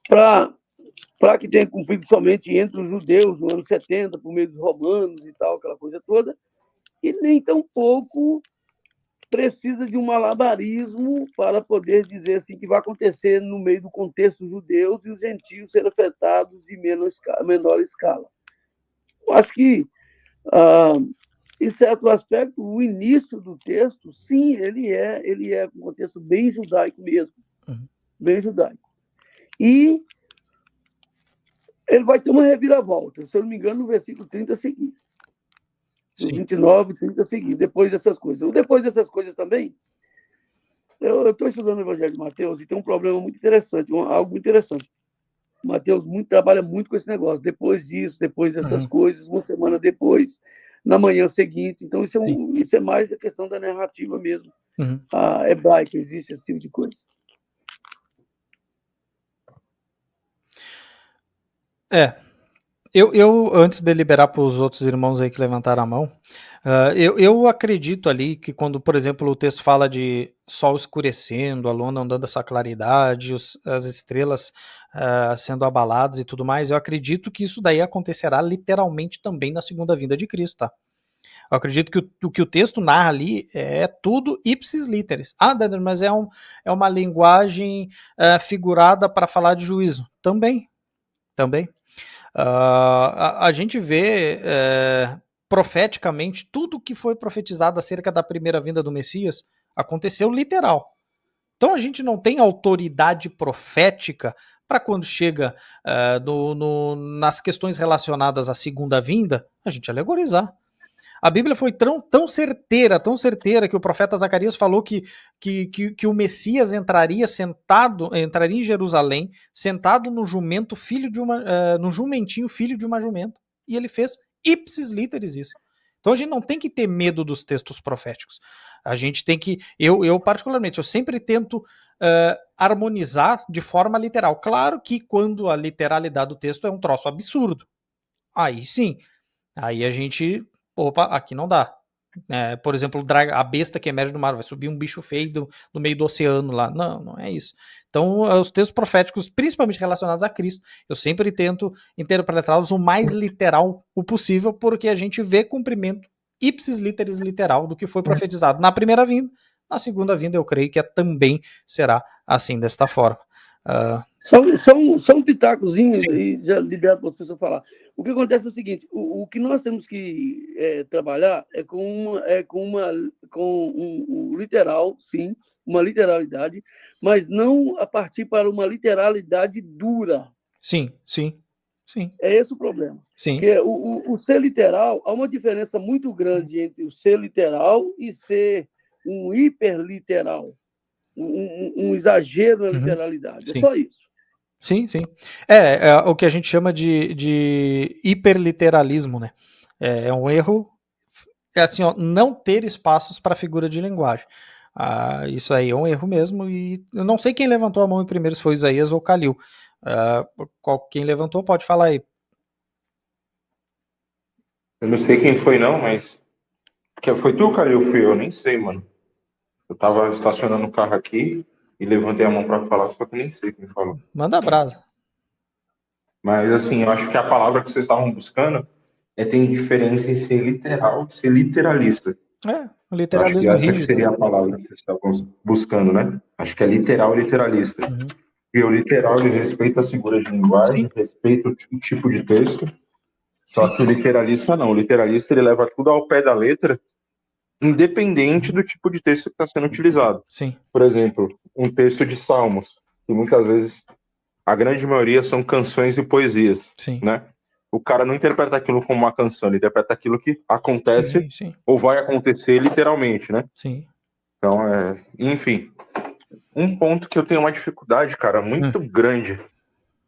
para que tenha cumprido somente entre os judeus no ano 70, por meio dos romanos e tal, aquela coisa toda, e nem tampouco precisa de um malabarismo para poder dizer assim que vai acontecer no meio do contexto judeu e os gentios serem afetados de menor escala. Eu acho que, em certo aspecto, o início do texto, sim, ele é um contexto bem judaico mesmo, bem judaico. E ele vai ter uma reviravolta, se eu não me engano, no versículo 30 seguinte. Do 29, 30 seguinte, depois dessas coisas. Depois dessas coisas também, eu estou estudando o Evangelho de Mateus e tem um problema muito interessante, algo muito interessante. Mateus trabalha muito com esse negócio. Depois disso, depois dessas coisas, uma semana depois, na manhã seguinte. Então, isso é mais a questão da narrativa mesmo. A hebraica, existe esse tipo de coisa. Eu antes de liberar para os outros irmãos aí que levantaram a mão, eu acredito ali que quando, por exemplo, o texto fala de sol escurecendo, a lua não dando a sua claridade, as estrelas sendo abaladas e tudo mais, eu acredito que isso daí acontecerá literalmente também na segunda vinda de Cristo, tá? Eu acredito que o que o texto narra ali é tudo ipsis literis. Daniel, mas é uma linguagem figurada para falar de juízo. Também. A gente vê profeticamente tudo que foi profetizado acerca da primeira vinda do Messias aconteceu literal. Então a gente não tem autoridade profética para quando chega nas questões relacionadas à segunda vinda, a gente alegorizar. A Bíblia foi tão certeira que o profeta Zacarias falou que o Messias entraria em Jerusalém, sentado no jumentinho, filho de uma jumenta. E ele fez ipsis literis isso. Então a gente não tem que ter medo dos textos proféticos. A gente tem que, eu particularmente, eu sempre tento harmonizar de forma literal. Claro que quando a literalidade do texto é um troço absurdo, aí sim, aí a gente... Opa, aqui não dá. Por exemplo, a besta que emerge do mar, vai subir um bicho feio no meio do oceano lá. Não é isso. Então, os textos proféticos, principalmente relacionados a Cristo, eu sempre tento interpretá-los o mais literal o possível, porque a gente vê cumprimento ipsis literis literal do que foi profetizado na primeira vinda. Na segunda vinda, eu creio que também será assim, desta forma. Só um pitacozinho, Sim. e já libero para as pessoas falar. O que acontece é o seguinte: o que nós temos que trabalhar é com um literal, sim, uma literalidade, mas não a partir para uma literalidade dura. Sim. É esse o problema. Sim. Porque o ser literal, há uma diferença muito grande entre o ser literal e ser um hiperliteral, um exagero na literalidade. Sim. É só isso. Sim. É o que a gente chama de hiperliteralismo, né? É um erro, assim, ó, não ter espaços para figura de linguagem. Isso aí é um erro mesmo, e eu não sei quem levantou a mão primeiro, se foi Isaías ou Calil. Quem levantou pode falar aí. Eu não sei quem foi, não, mas. Foi tu, Calil? Fui eu? Nem sei, mano. Eu tava estacionando o carro aqui e levantei a mão pra falar, só que nem sei quem falou. Manda brasa. Mas, assim, eu acho que a palavra que vocês estavam buscando tem diferença em ser literal e ser literalista. O Eu acho que literalismo essa que rígido. seria a palavra que vocês estavam buscando, né? Acho que é literal e literalista. Uhum. E o literal, ele respeita as figuras de linguagem, Sim. respeita o tipo de texto. Só que o literalista não. O literalista, ele leva tudo ao pé da letra, independente do tipo de texto que está sendo utilizado. Sim. Por exemplo, um texto de Salmos, que muitas vezes, a grande maioria são canções e poesias, Sim. né? O cara não interpreta aquilo como uma canção, ele interpreta aquilo que acontece Sim. ou vai acontecer literalmente, né? Sim. Então, enfim, um ponto que eu tenho uma dificuldade, cara, muito grande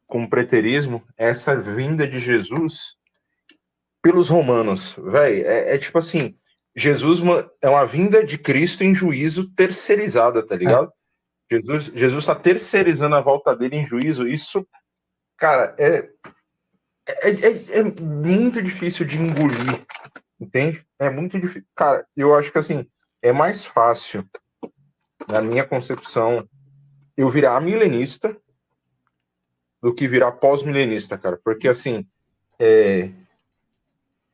com o preterismo é essa vinda de Jesus pelos romanos, velho. É tipo assim, Jesus é uma vinda de Cristo em juízo terceirizada, tá ligado? Jesus tá terceirizando a volta dele em juízo. Isso, cara, é muito difícil de engolir, entende? É muito difícil. Cara, eu acho que assim, é mais fácil, na minha concepção, eu virar milenista do que virar pós-milenista, cara. Porque assim,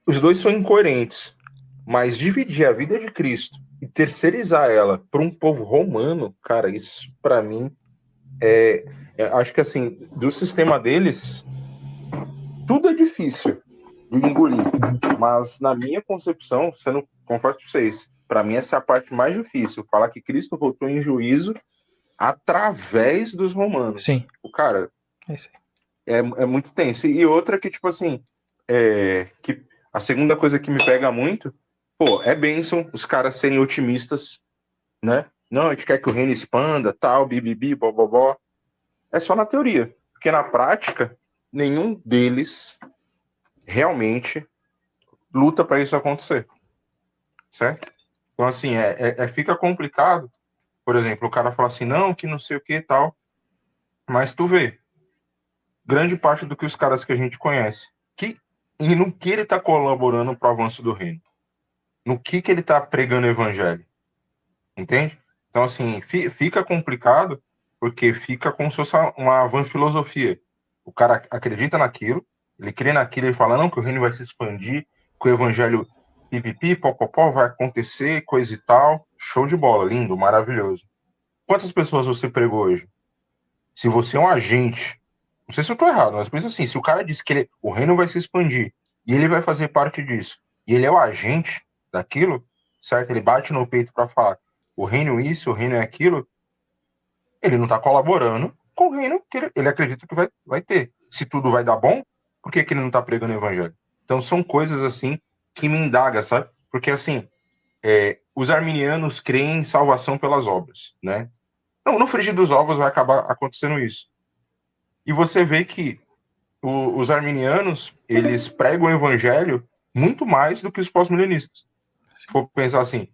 os dois são incoerentes. Mas dividir a vida de Cristo e terceirizar ela para um povo romano, cara, isso para mim acho que assim, do sistema deles, tudo é difícil de engolir. Mas na minha concepção, sendo conforto para vocês, para mim essa é a parte mais difícil, falar que Cristo voltou em juízo através dos romanos. Sim. O cara isso aí. É muito tenso. E outra que, tipo assim, que a segunda coisa que me pega muito, pô, é bênção os caras serem otimistas, né? Não, a gente quer que o reino expanda, tal, bibibi, bobobó. É só na teoria. Porque na prática, nenhum deles realmente luta para isso acontecer. Certo? Então, assim, fica complicado. Por exemplo, o cara fala assim, não, que não sei o que e tal. Mas tu vê, grande parte do que os caras que a gente conhece, e no que ele está colaborando para o avanço do reino, no que ele está pregando o evangelho, entende? Então, assim, fica complicado, porque fica como se fosse uma van filosofia. O cara acredita naquilo, ele crê naquilo, ele fala, não, que o reino vai se expandir, que o evangelho pipipi, popopó, vai acontecer, coisa e tal, show de bola, lindo, maravilhoso. Quantas pessoas você pregou hoje? Se você é um agente, não sei se eu estou errado, mas pensa assim, se o cara diz que o reino vai se expandir e ele vai fazer parte disso, e ele é o agente daquilo, certo? Ele bate no peito para falar o reino isso, o reino é aquilo, ele não está colaborando com o reino que ele acredita que vai ter. Se tudo vai dar bom, por que ele não está pregando o evangelho? Então são coisas assim que me indagam, sabe? Porque assim, os arminianos creem em salvação pelas obras, né? Não, no frigir dos ovos vai acabar acontecendo isso. E você vê que os arminianos, eles pregam o evangelho muito mais do que os pós-milenistas. Se for pensar assim,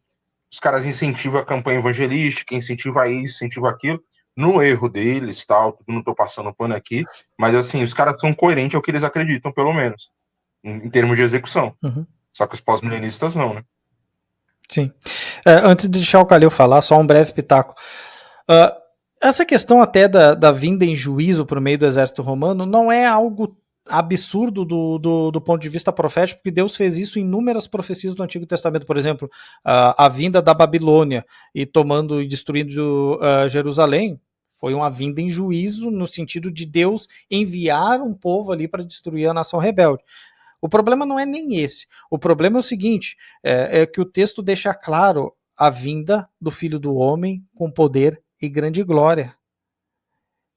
os caras incentivam a campanha evangelística, incentivam isso, incentivam aquilo, no erro deles, tal, não estou passando pano aqui, mas assim, os caras são coerentes ao que eles acreditam, pelo menos, em termos de execução. Uhum. Só que os pós-milenistas não, né? Sim. Antes de deixar o Calil falar, só um breve pitaco. Essa questão até da vinda em juízo por meio do exército romano não é algo absurdo do ponto de vista profético, porque Deus fez isso em inúmeras profecias do Antigo Testamento. Por exemplo, a vinda da Babilônia e tomando e destruindo Jerusalém Foi uma vinda em juízo, no sentido de Deus enviar um povo ali para destruir a nação rebelde. O problema não é nem esse. O problema é o seguinte: é que o texto deixa claro a vinda do Filho do Homem com poder e grande glória.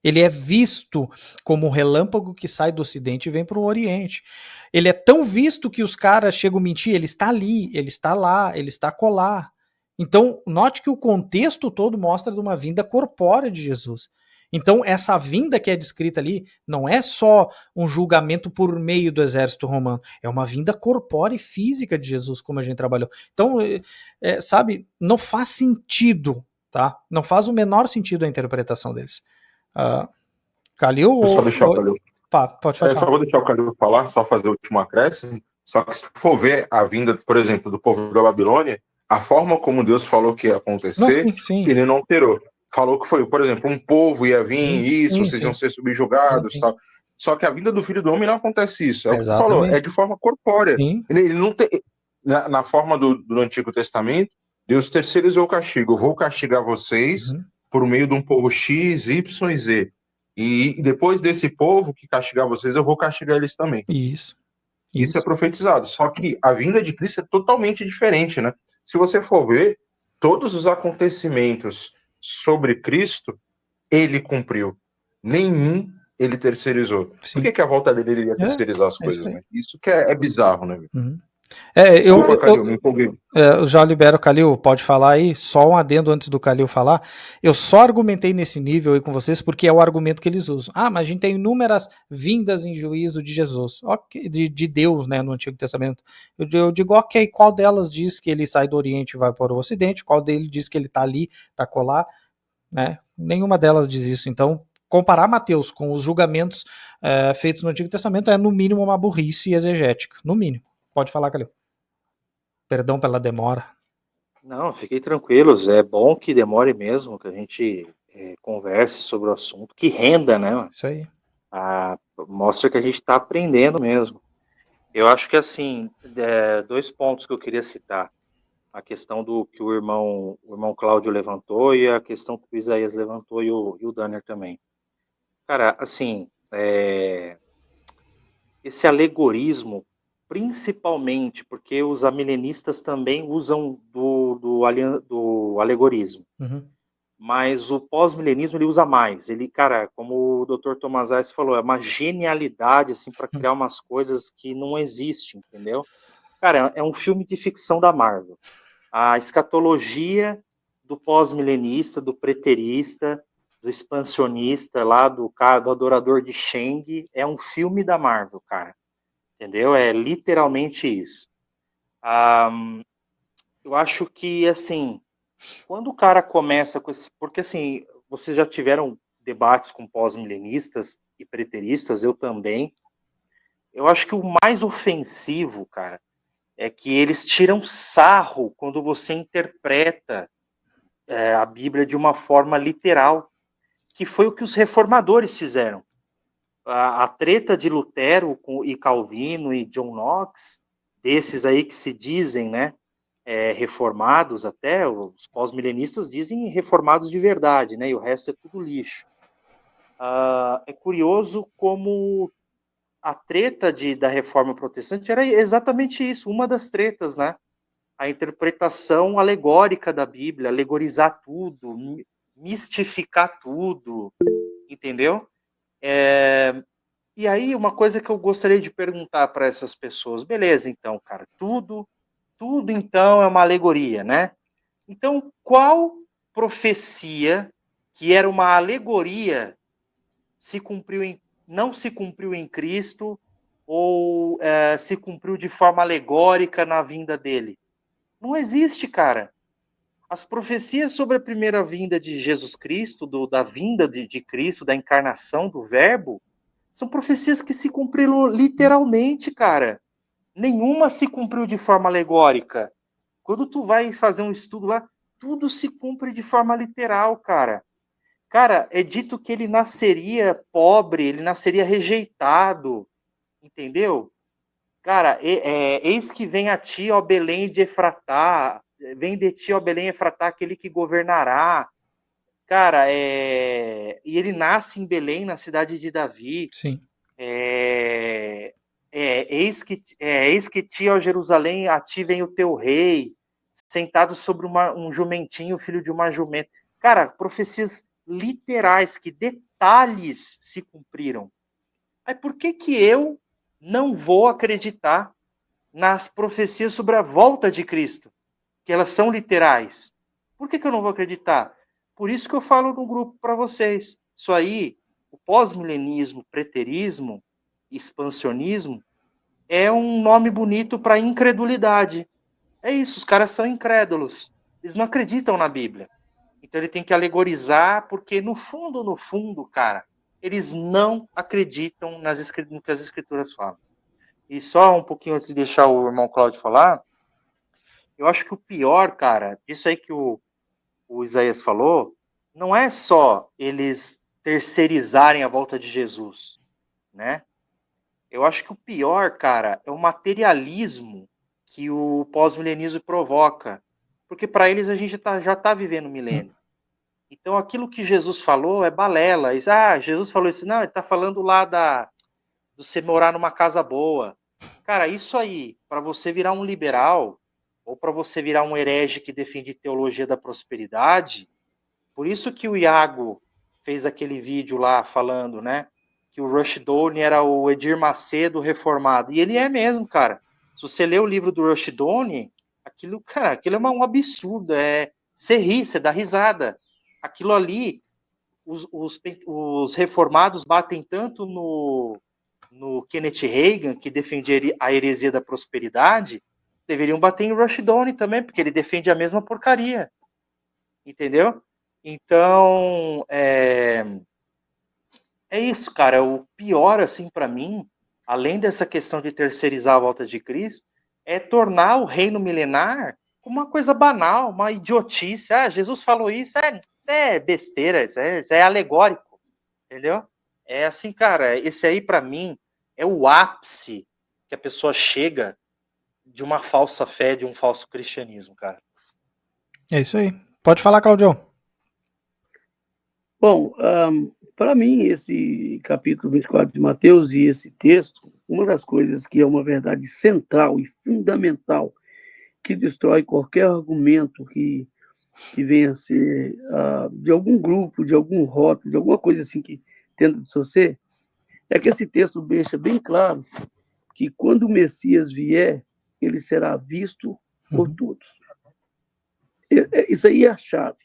Ele é visto como um relâmpago que sai do Ocidente e vem para o Oriente. Ele é tão visto que os caras chegam a mentir, ele está ali, ele está lá, ele está colar. Então, note que o contexto todo mostra de uma vinda corpórea de Jesus. Então, essa vinda que é descrita ali não é só um julgamento por meio do exército romano, é uma vinda corpórea e física de Jesus, como a gente trabalhou. Então, sabe, não faz sentido, tá? Não faz o menor sentido a interpretação deles. Calil Só deixar o Calil. Pode falar. Só vou deixar o Calil falar, só fazer o último acréscimo. Só que se for ver a vinda, por exemplo, do povo da Babilônia, a forma como Deus falou que ia acontecer, Não, sim. ele não alterou. Falou que foi, por exemplo, um povo ia vir, vocês iam ser subjugados, tal. Só que a vinda do Filho do Homem não acontece isso. É o que tu falou, é de forma corpórea. Ele não tem, na forma do Antigo Testamento, Deus terceirizou o castigo. Eu vou castigar vocês por meio de um povo X, Y e Z. E depois desse povo que castigar vocês, eu vou castigar eles também. Isso é profetizado. Só que a vinda de Cristo é totalmente diferente, né? Se você for ver, todos os acontecimentos sobre Cristo, ele cumpriu. Nenhum ele terceirizou. Por que a volta dele ele ia terceirizar as coisas, né? Isso que é bizarro, né? Eu me empolguei. Eu já libero o Calil, pode falar aí, só um adendo antes do Calil falar. Eu só argumentei nesse nível aí com vocês porque é o argumento que eles usam. Mas a gente tem inúmeras vindas em juízo de Jesus, de Deus, né, no Antigo Testamento. Eu digo, ok, qual delas diz que ele sai do Oriente e vai para o Ocidente? Qual dele diz que ele está ali, está colar? Né? Nenhuma delas diz isso. Então, comparar Mateus com os julgamentos feitos no Antigo Testamento é, no mínimo, uma burrice exegética. No mínimo. Pode falar, Calil. Perdão pela demora. Não, fiquem tranquilos. É bom que demore mesmo, que a gente converse sobre o assunto, que renda, né? Isso aí. Mostra que a gente está aprendendo mesmo. Eu acho que, assim, 2 pontos que eu queria citar. A questão do que o irmão Cláudio levantou e a questão que o Isaías levantou e o Danner também. Cara, assim, esse alegorismo, principalmente porque os amilenistas também usam do alegorismo. Mas o pós-milenismo ele usa mais. Ele, cara, como o Dr. Tomazais falou, é uma genialidade assim para criar umas coisas que não existem, entendeu? Cara, é um filme de ficção da Marvel. A escatologia do pós-milenista, do preterista, do expansionista lá, do adorador de Shang, é um filme da Marvel, cara. Entendeu? É literalmente isso. Eu acho que, assim, quando o cara começa com esse... Porque, assim, vocês já tiveram debates com pós-milenistas e preteristas, eu também. Eu acho que o mais ofensivo, cara, é que eles tiram sarro quando você interpreta a Bíblia de uma forma literal, que foi o que os reformadores fizeram. A treta de Lutero e Calvino e John Knox, desses aí que se dizem, né, reformados até, os pós-milenistas dizem reformados de verdade, né, e o resto é tudo lixo. É curioso como a treta da reforma protestante era exatamente isso, uma das tretas, né, a interpretação alegórica da Bíblia, alegorizar tudo, mistificar tudo, entendeu? E aí, uma coisa que eu gostaria de perguntar para essas pessoas, beleza, então, cara, tudo então é uma alegoria, né? Então, qual profecia que era uma alegoria não se cumpriu em Cristo ou se cumpriu de forma alegórica na vinda dele? Não existe, cara. As profecias sobre a primeira vinda de Jesus Cristo, da vinda de Cristo, da encarnação do Verbo, são profecias que se cumpriram literalmente, cara. Nenhuma se cumpriu de forma alegórica. Quando tu vai fazer um estudo lá, tudo se cumpre de forma literal, cara. Cara, é dito que ele nasceria pobre, ele nasceria rejeitado, entendeu? Cara, eis que vem a ti, ó Belém de Efratá, vem de ti, ó Belém Efratá, aquele que governará. Cara, e ele nasce em Belém, na cidade de Davi. Sim. Eis que ti, ó Jerusalém, a ti vem o teu rei, sentado sobre um jumentinho, filho de uma jumenta. Cara, profecias literais, que detalhes se cumpriram. Aí por que eu não vou acreditar nas profecias sobre a volta de Cristo? Que elas são literais. Por que eu não vou acreditar? Por isso que eu falo no grupo para vocês. Isso aí, o pós-milenismo, preterismo, expansionismo, é um nome bonito para incredulidade. É isso, os caras são incrédulos. Eles não acreditam na Bíblia. Então ele tem que alegorizar, porque no fundo, cara, eles não acreditam no que as escrituras falam. E só um pouquinho antes de deixar o irmão Cláudio falar, eu acho que o pior, cara, disso aí que o Isaías falou, não é só eles terceirizarem a volta de Jesus, né? Eu acho que o pior, cara, é o materialismo que o pós-milenismo provoca. Porque para eles a gente já está vivendo o milênio. Então aquilo que Jesus falou é balela. Jesus falou isso. Não, ele está falando lá de você morar numa casa boa. Cara, isso aí, para você virar um liberal, ou para você virar um herege que defende teologia da prosperidade, por isso que o Iago fez aquele vídeo lá falando, né? Que o Rushduni era o Edir Macedo reformado. E ele é mesmo, cara. Se você lê o livro do Rushduni, aquilo é um absurdo. Você ri, você dá risada. Aquilo ali, os reformados batem tanto no Kenneth Reagan, que defendia a heresia da prosperidade, deveriam bater em Rushduni também, porque ele defende a mesma porcaria. Entendeu? Então, é isso, cara. O pior, assim, para mim, além dessa questão de terceirizar a volta de Cristo, é tornar o reino milenar uma coisa banal, uma idiotice. Jesus falou isso, isso é besteira, isso é alegórico, entendeu? É assim, cara, esse aí, para mim, é o ápice que a pessoa chega de uma falsa fé, de um falso cristianismo, cara. É isso aí. Pode falar, Claudião. Bom, para mim, esse capítulo 24 de Mateus e esse texto, uma das coisas que é uma verdade central e fundamental, que destrói qualquer argumento que venha a ser de algum grupo, de algum rótulo, de alguma coisa assim que tenta distorcer, é que esse texto deixa bem claro que quando o Messias vier, ele será visto por todos. Isso aí é a chave.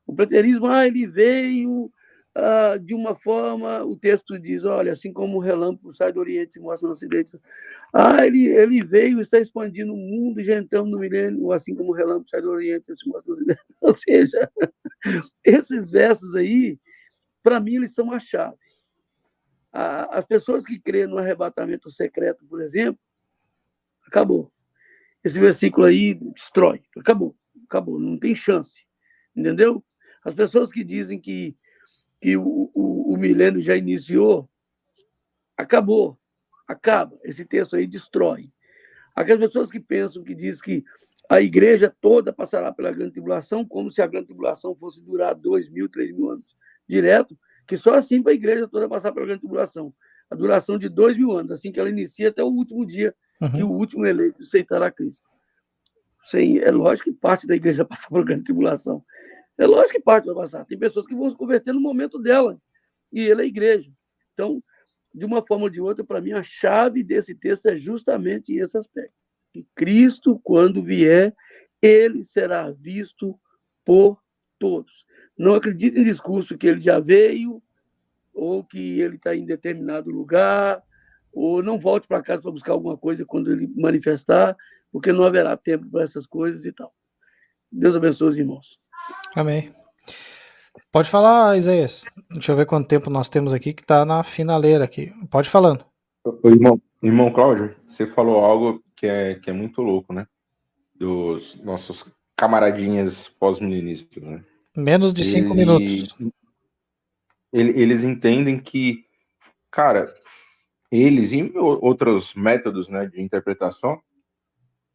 O preterismo, ele veio de uma forma, o texto diz, olha, assim como o relâmpago sai do Oriente e se mostra no Ocidente. Ele veio, está expandindo o mundo e já entramos no milênio, assim como o relâmpago sai do Oriente e se mostra no Ocidente. Ou seja, esses versos aí, para mim, eles são a chave. As pessoas que creem no arrebatamento secreto, por exemplo, acabou. Esse versículo aí destrói. Acabou, não tem chance. Entendeu? As pessoas que dizem que o milênio já iniciou, acaba. Esse texto aí destrói. Aquelas pessoas que pensam, que dizem que a igreja toda passará pela grande tribulação, como se a grande tribulação fosse durar 2.000, 3.000 anos direto, que só assim para a igreja toda passar pela grande tribulação. A duração de 2.000 anos, assim que ela inicia até o último dia que o último eleito aceitará Cristo. É lógico que parte da igreja passa pela grande tribulação. É lógico que parte vai passar. Tem pessoas que vão se converter no momento dela. E ele é a igreja. Então, de uma forma ou de outra, para mim, a chave desse texto é justamente esse aspecto. Que Cristo, quando vier, ele será visto por todos. Não acredite em discurso que ele já veio, ou que ele está em determinado lugar, ou não volte para casa para buscar alguma coisa quando ele manifestar, porque não haverá tempo para essas coisas e tal. Deus abençoe os irmãos. Amém. Pode falar, Isaías. Deixa eu ver quanto tempo nós temos aqui, que está na finaleira aqui. Pode falando. Irmão Cláudio, você falou algo que é muito louco, né? Dos nossos camaradinhas pós-milenistas, né? Menos de 5 minutos. Eles entendem que, cara, eles e outros métodos, né, de interpretação,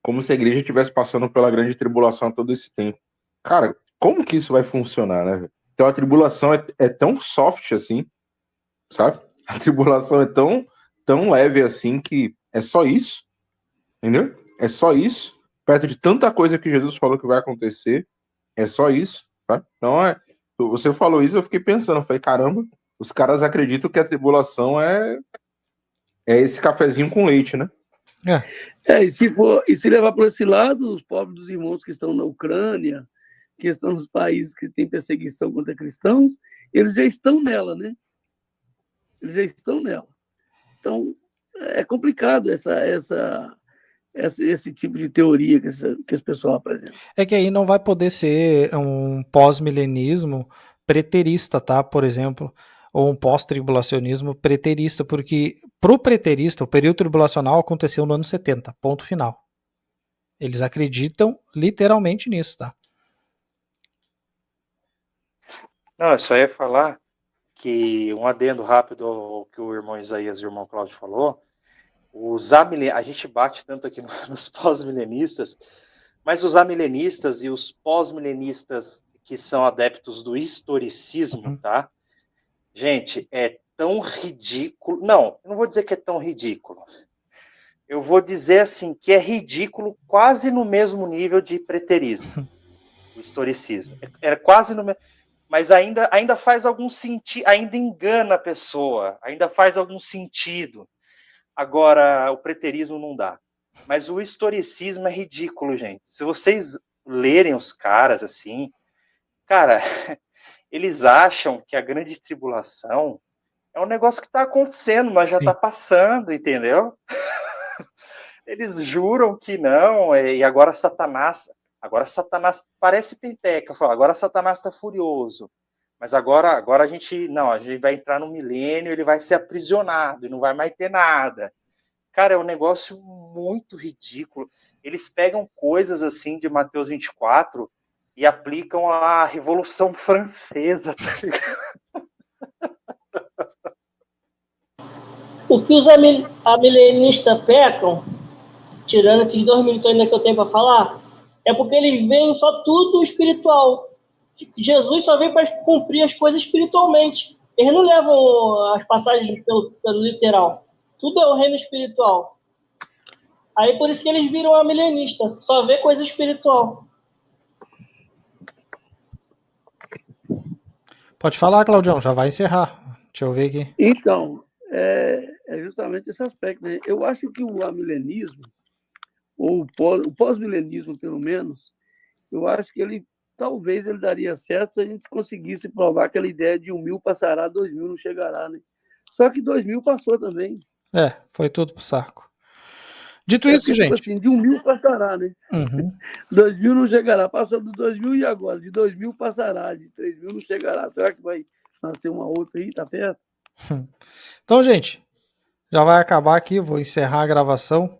como se a igreja estivesse passando pela grande tribulação todo esse tempo. Cara, como que isso vai funcionar, né, velho? Então a tribulação é tão soft assim, sabe? A tribulação é tão leve assim que é só isso, entendeu? É só isso, perto de tanta coisa que Jesus falou que vai acontecer, é só isso, tá? Então, você falou isso, eu fiquei pensando, eu falei, caramba, os caras acreditam que a tribulação é esse cafezinho com leite, né? E se levar por esse lado, os pobres dos irmãos que estão na Ucrânia, que estão nos países que têm perseguição contra cristãos, eles já estão nela, né? Eles já estão nela. Então, é complicado esse tipo de teoria que as pessoas apresentam. É que aí não vai poder ser um pós-milenismo preterista, tá? Por exemplo, ou um pós-tribulacionismo preterista, porque pro preterista, o período tribulacional aconteceu no ano 70, ponto final. Eles acreditam literalmente nisso, tá? Não, eu só ia falar que um adendo rápido ao que o irmão Isaías e o irmão Cláudio falou, a gente bate tanto aqui nos pós-milenistas, mas os amilenistas e os pós-milenistas que são adeptos do historicismo, tá? Gente, é tão ridículo. Não, eu não vou dizer que é tão ridículo. Eu vou dizer assim que é ridículo quase no mesmo nível de preterismo, o historicismo. É quase no mesmo. Mas ainda faz algum sentido, ainda engana a pessoa, ainda faz algum sentido. Agora, o preterismo não dá. Mas o historicismo é ridículo, gente. Se vocês lerem os caras assim, cara, eles acham que a grande tribulação é um negócio que está acontecendo, mas já está passando, entendeu? Eles juram que não, e agora Satanás parece penteca, agora Satanás está furioso. Mas agora a gente vai entrar no milênio, ele vai ser aprisionado e não vai mais ter nada. Cara, é um negócio muito ridículo. Eles pegam coisas assim de Mateus 24 e aplicam à Revolução Francesa, tá ligado? O que os amilenistas pecam, tirando esses 2 minutos ainda que eu tenho para falar, é porque eles veem só tudo espiritual. Jesus só veio para cumprir as coisas espiritualmente. Eles não levam as passagens pelo literal. Tudo é o reino espiritual. Aí por isso que eles viram amilenista. Só vê coisa espiritual. Pode falar, Claudião, já vai encerrar. Deixa eu ver aqui. Então, é justamente esse aspecto, né? Eu acho que o amilenismo, ou o pós-milenismo, pelo menos, eu acho que talvez ele daria certo se a gente conseguisse provar aquela ideia de 1.000 passará, 2.000 não chegará, né? Só que 2.000 passou também. Foi tudo pro saco. Dito isso, porque, gente. Tipo assim, de 1.000 passará, né? 2.000 não chegará. Passou do 2.000 e agora? De 2.000 passará, de 3.000 não chegará. Será que vai nascer uma outra aí? Tá perto? Então, gente, já vai acabar aqui. Vou encerrar a gravação.